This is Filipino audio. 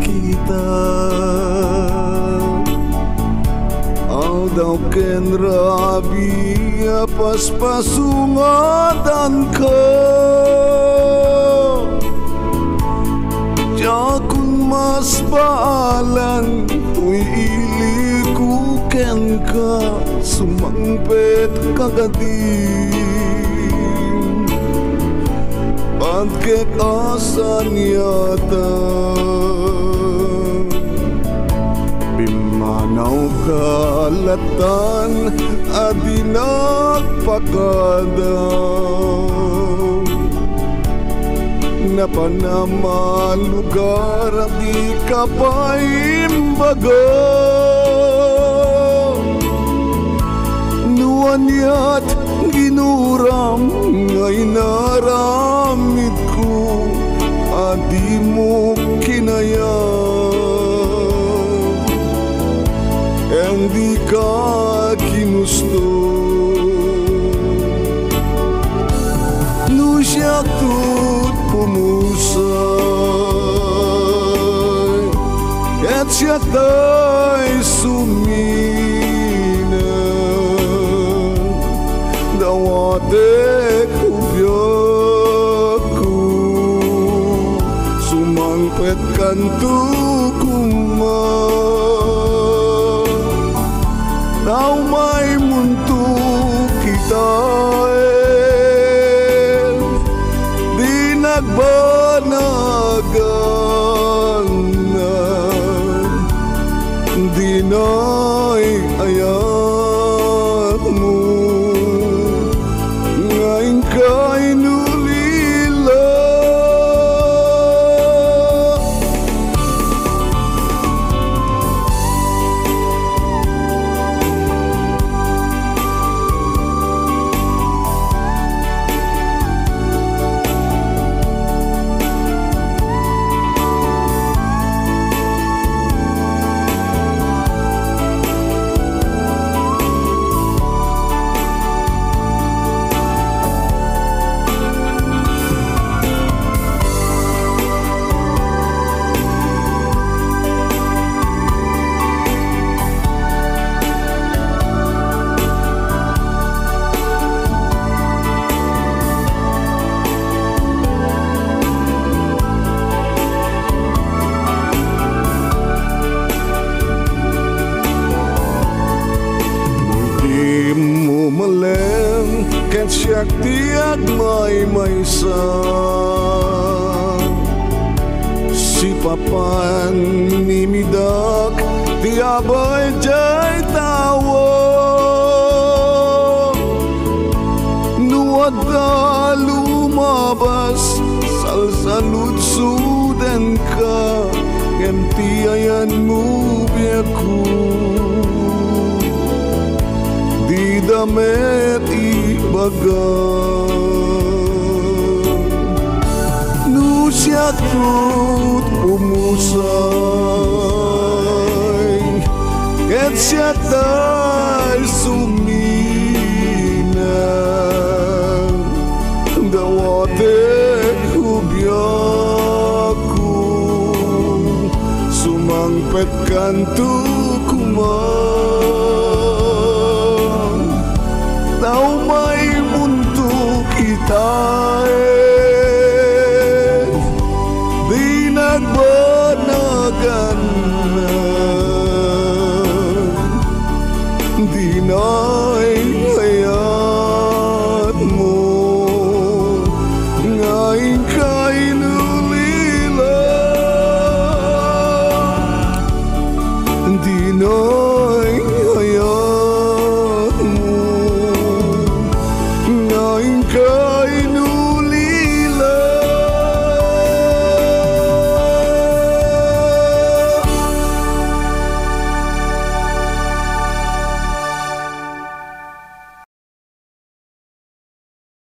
kita. Aw daw ken rabi paspasungatan ko. Jakun mas baalan uy ili ku ken ka sumangpet kagadim. Pagkek asan yata bimanaw kalatan adinak pakadaw. Napanama lugar di kapaimbaga. Nuanyat ginuram ngay naramid ko adi mo kinaya. Ang di ka kinusto nu siya tut pumusay at siya ta'y sumina dawate kubyaku sumangpet kantu Now may mundo kita di nagbanagan di na'y ayak mo ngayon ka'y nulila. Ket siyak tiyak may sa si papan nimidak ti abay jay tawo nuwad da lumabas salsaludsuden ka ken tiayan mo biyaku di damet ibaga nu siya tut pumusay ket siya ta'y sumina dawate kubyaku sumangpet kantu Now may mundo kita di nagbanagan